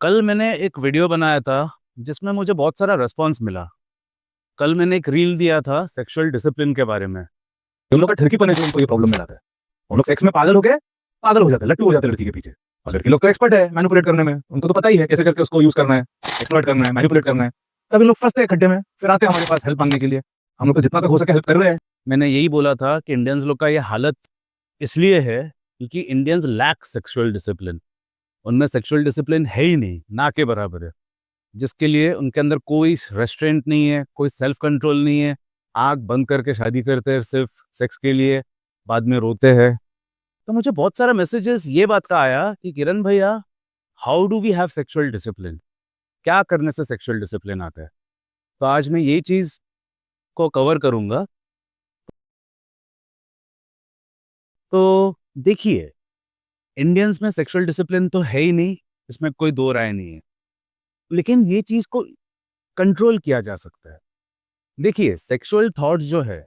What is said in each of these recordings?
कल मैंने एक वीडियो बनाया था जिसमें मुझे बहुत सारा रिस्पॉन्स मिला। कल मैंने एक रील दिया था सेक्सुअल डिसिप्लिन के बारे में। उन लोग का ठरकीपन है जो उनको ये प्रॉब्लम में लाता है। उन लोग सेक्स में पागल हो जाते हैं, लट्टू हो जाते हैं लड़की के पीछे। और लड़की लोग तो एक्सपर्ट है मैनिपुलेट करने में, उनको तो पता ही है कैसे करके उसको यूज करना है, एक्सप्लॉइट करना है, मैनिपुलेट करना है। तब इन लोग फंसते हैं खड्डे में, फिर आते हैं हमारे पास हेल्प मांगने के लिए। हम लोग तो जितना तक हो सके हेल्प कर रहे हैं। मैंने यही बोला था कि इंडियंस लोग का ये हालत इसलिए है क्योंकि इंडियंस लैक सेक्सुअल डिसिप्लिन। उनमें सेक्सुअल डिसिप्लिन है ही नहीं, ना के बराबर है। जिसके लिए उनके अंदर कोई रेस्ट्रेंट नहीं है, कोई सेल्फ कंट्रोल नहीं है। आँख बंद करके शादी करते हैं सिर्फ सेक्स के लिए, बाद में रोते हैं। तो मुझे बहुत सारा मैसेजेस ये बात का आया कि किरण भैया, how do we have sexual discipline? क्या करने से सेक्सुअल डिसिप्लिन आता है? तो आज मैं यही चीज को कवर करूंगा। तो देखिए, इंडियंस में सेक्सुअल डिसिप्लिन तो है ही नहीं, इसमें कोई दो राय नहीं है। लेकिन ये चीज को कंट्रोल किया जा सकता है। देखिए, सेक्सुअल थॉट्स जो है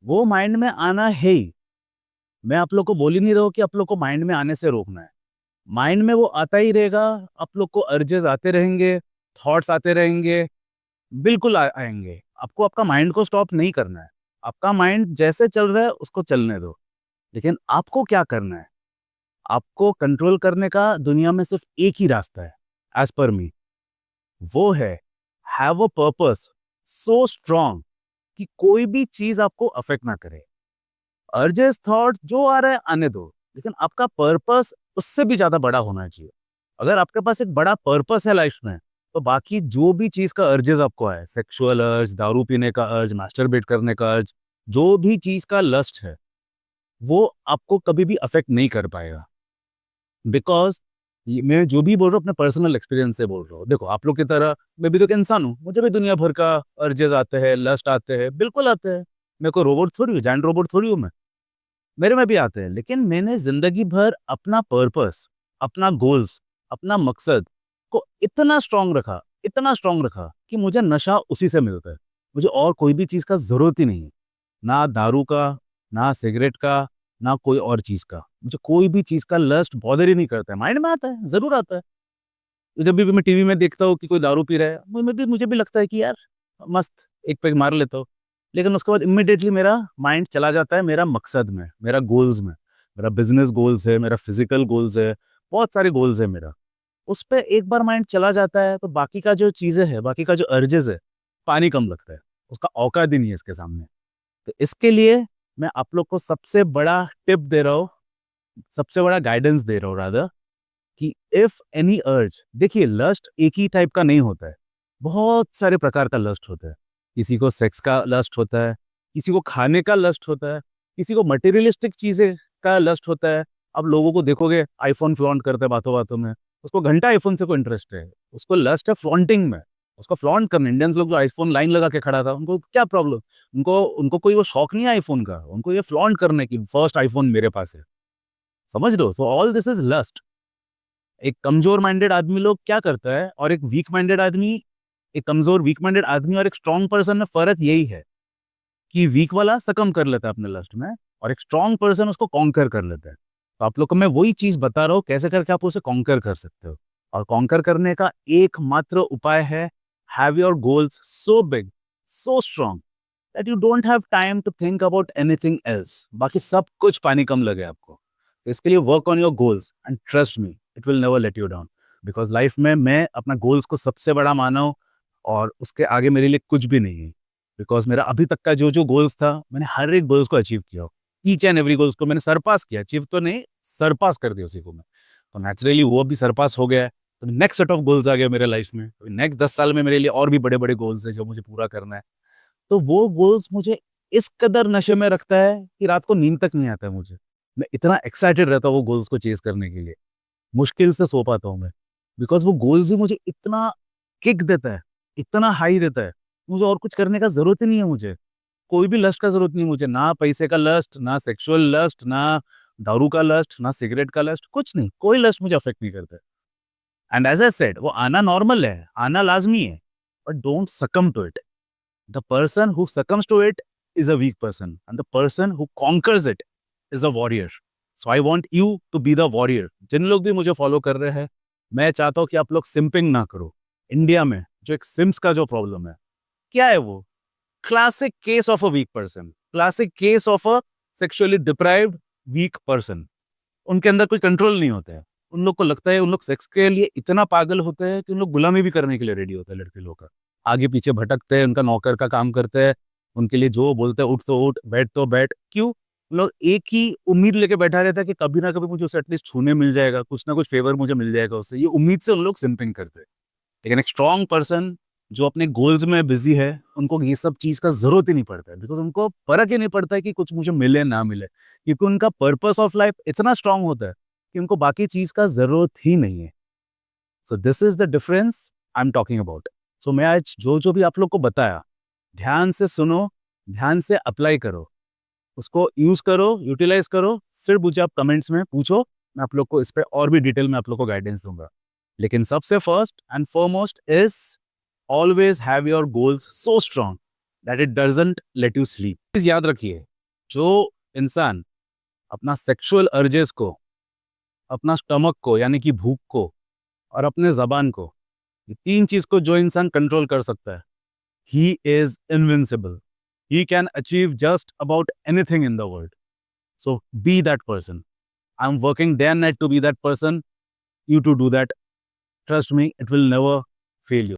वो माइंड में आना है ही। मैं आप लोग को बोल ही नहीं रहा हूं कि आप लोग को माइंड में आने से रोकना है। माइंड में वो आता ही रहेगा। आप लोग को अर्जेस आते रहेंगे, थॉट्स आते रहेंगे, बिल्कुल आएंगे। आपको आपका माइंड को स्टॉप नहीं करना है। आपका माइंड जैसे चल रहा है उसको चलने दो। लेकिन आपको क्या करना है? आपको कंट्रोल करने का दुनिया में सिर्फ एक ही रास्ता है, एज पर मी। वो है have a purpose so strong कि कोई भी चीज आपको अफेक्ट ना करे। अर्जेस थॉट जो आ रहा है आने दो, लेकिन आपका पर्पस उससे भी ज्यादा बड़ा होना चाहिए। अगर आपके पास एक बड़ा पर्पस है लाइफ में, तो बाकी जो भी चीज का अर्जेस आपको आए, सेक्सुअल अर्ज, दारू पीने का अर्ज, मास्टरबेट करने का अर्ज, जो भी चीज का लस्ट है, वो आपको कभी भी अफेक्ट नहीं कर पाएगा। बिकॉज मैं जो भी बोल रहा हूँ अपने पर्सनल एक्सपीरियंस से बोल रहा हूँ। देखो, आप लोग की तरह मैं भी तो एक इंसान हूँ, मुझे भी दुनिया भर का अर्जेस आते हैं, लस्ट आते हैं, बिल्कुल आते हैं। मैं कोई रोबोट थोड़ी हूँ, जैंट रोबोट थोड़ी हूँ मैं। मेरे में भी आते हैं, लेकिन मैंने जिंदगी भर अपना पर्पस, अपना गोल्स, अपना मकसद को इतना स्ट्रांग रखा कि मुझे नशा उसी से मिलता है। मुझे और कोई भी चीज का जरूरत ही नहीं है। ना दारू का, ना सिगरेट का, ना कोई और चीज का। मुझे कोई भी चीज का लस्ट बॉदर ही नहीं करता है। माइंड में आता है, जरूर आता है। जब भी मैं टीवी में देखता हूँ कि कोई दारू पी रहा है, मुझे भी लगता है कि यार मस्त, एक पैग मार लेता हूँ। लेकिन उसके बाद इमिडिएटली मेरा माइंड चला जाता है मेरा मकसद में, मेरा गोल्स में। मेरा बिजनेस गोल्स है, मेरा फिजिकल गोल्स है, बहुत सारे गोल्स है मेरा। उस पे एक बार माइंड चला जाता है तो बाकी का जो चीजें है, बाकी का जो अर्जेस है, पानी कम लगता है। उसका औकात ही नहीं है इसके सामने। तो इसके लिए मैं आप लोग को सबसे बड़ा टिप दे रहा हूँ, सबसे बड़ा गाइडेंस दे रहा हूँ रादर, कि इफ एनी अर्ज, देखिए लस्ट एक ही टाइप का नहीं होता है। बहुत सारे प्रकार का लस्ट होता है। किसी को सेक्स का लस्ट होता है, किसी को खाने का लस्ट होता है, किसी को मटेरियलिस्टिक चीजें का लस्ट होता है। अब लोगों को देखोगे आईफोन फ्लॉन्ट करते हैं बातों बातों में, उसको घंटा आईफोन से कोई इंटरेस्ट है, उसको लस्ट है फ्लॉन्टिंग में। उसको फ्लॉन्ट करना, इंडियंस लोग जो आईफोन लाइन लगा के खड़ा था, उनको क्या प्रॉब्लम? उनको उनको कोई वो शौक नहीं है आईफोन का, उनको ये फ्लॉन्ट करने की, फर्स्ट आईफोन मेरे पास है। समझ लो, so all this is lust. एक कमजोर माइंडेड आदमी लोग क्या करता है, और एक वीक माइंडेड आदमी, एक कमजोर वीक माइंडेड आदमी और एक स्ट्रांग पर्सन में फर्क यही है कि वीक वाला सकम कर लेता है अपने लस्ट में, और एक स्ट्रांग पर्सन उसको कॉन्कर कर लेता है। तो आप लोग को मैं वही चीज बता रहा हूँ कैसे करके आप उसे कॉन्कर कर सकते हो। और कॉन्कर करने का एकमात्र उपाय है, have your goals so big, so strong that you don't have time to think about anything else. बाकी सब कुछ पानी कम लगे आपको। तो इसके लिए work on your goals and trust me, it will never let you down. Because life में मैं अपना गोल्स को सबसे बड़ा माना हूं, और उसके आगे मेरे लिए कुछ भी नहीं है। बिकॉज मेरा अभी तक का जो जो गोल्स था, मैंने हर एक गोल्स को अचीव किया। ईच एंड एवरी गोल्स को मैंने सरपास किया, अचीव तो नहीं, सरपास कर दिया उसी को मैं। तो नेचुरली वो भी सरपास हो गया है। तो नेक्स्ट सेट ऑफ गोल्स आ गया मेरे लाइफ में। नेक्स्ट 10 साल में मेरे लिए और भी बड़े बड़े गोल्स है जो मुझे पूरा करना है। तो वो गोल्स मुझे इस कदर नशे में रखता है कि रात को नींद तक नहीं आता है मुझे। मैं इतना एक्साइटेड रहता हूँ वो गोल्स को चेस करने के लिए। मुश्किल से सो पाता हूँ मैं। बिकॉज वो गोल्स ही मुझे इतना किक देता है, इतना हाई देता है। मुझे और कुछ करने का जरूरत ही नहीं है मुझे। कोई भी लस्ट का जरूरत नहीं है मुझे, ना पैसे का लस्ट, ना सेक्सुअल लस्ट, ना दारू का लस्ट, ना सिगरेट का लस्ट, कुछ नहीं। कोई लस्ट मुझे अफेक्ट नहीं करता है। एंड एज आई सेड, वो आना नॉर्मल है, आना लाजमी है, but don't succumb to it. The person who succumbs to it is a weak person, and the person who conquers it is a warrior. So I want you to be the warrior. जिन लोग भी मुझे follow कर रहे हैं, मैं चाहता हूँ कि आप लोग सिंपिंग ना करो। इंडिया में जो एक सिम्स का जो प्रॉब्लम है, क्या है वो? Classic case of a weak person, classic case of a sexually deprived weak person. उनके अंदर कोई कंट्रोल नहीं होता है। उन लोग को लगता है, उन लोग सेक्स के लिए इतना पागल होते हैं कि उन लोग गुलामी भी करने के लिए रेडी होते हैं लड़के लोग का। आगे पीछे भटकते हैं, उनका नौकर का काम करते हैं, उनके लिए जो बोलते हैं उठ तो उठ, बैठ तो बैठ। क्यों? उन लोग एक ही उम्मीद लेके बैठा रहता है कि कभी ना कभी मुझे उसे एटलीस्ट छूने मिल जाएगा, कुछ ना कुछ फेवर मुझे मिल जाएगा उससे। ये उम्मीद से उन लोग सिंपिंग करते हैं। लेकिन एक स्ट्रॉन्ग पर्सन जो अपने गोल्स में बिजी है, उनको ये सब चीज़ का ज़रूरत ही नहीं पड़ता है, बिकॉज़ उनको फ़र्क ही नहीं पड़ता है कि कुछ मुझे मिले ना मिले, क्योंकि उनका पर्पस ऑफ लाइफ इतना स्ट्रॉन्ग होता है कि उनको बाकी चीज़ का ज़रूरत ही नहीं है। So this is the difference I am talking about. So मैं आज जो भी आप लोग को बताया, ध्यान से सुनो, ध्यान से अप्लाई करो, उसको यूज़ करो, यूटिलाइज़ करो, फिर मुझे आप कमेंट्स में पूछो, मैं आप लोग को इस पे और भी डिटेल में आप लोग को गाइडेंस दूँगा। लेकिन सबसे first and foremost is always have your goals so strong that it doesn't let you sleep. Please याद रखिए, जो इंसान अपना सेक्सुअल अर्जेस को, अपना स्टमक को यानी कि भूख को और अपने जबान को, ये तीन चीज को जो इंसान कंट्रोल कर सकता है, he is invincible. He can achieve just about anything in the world. So be that person. I am working day and night to be that person, you to do that. Trust me, it will never fail you.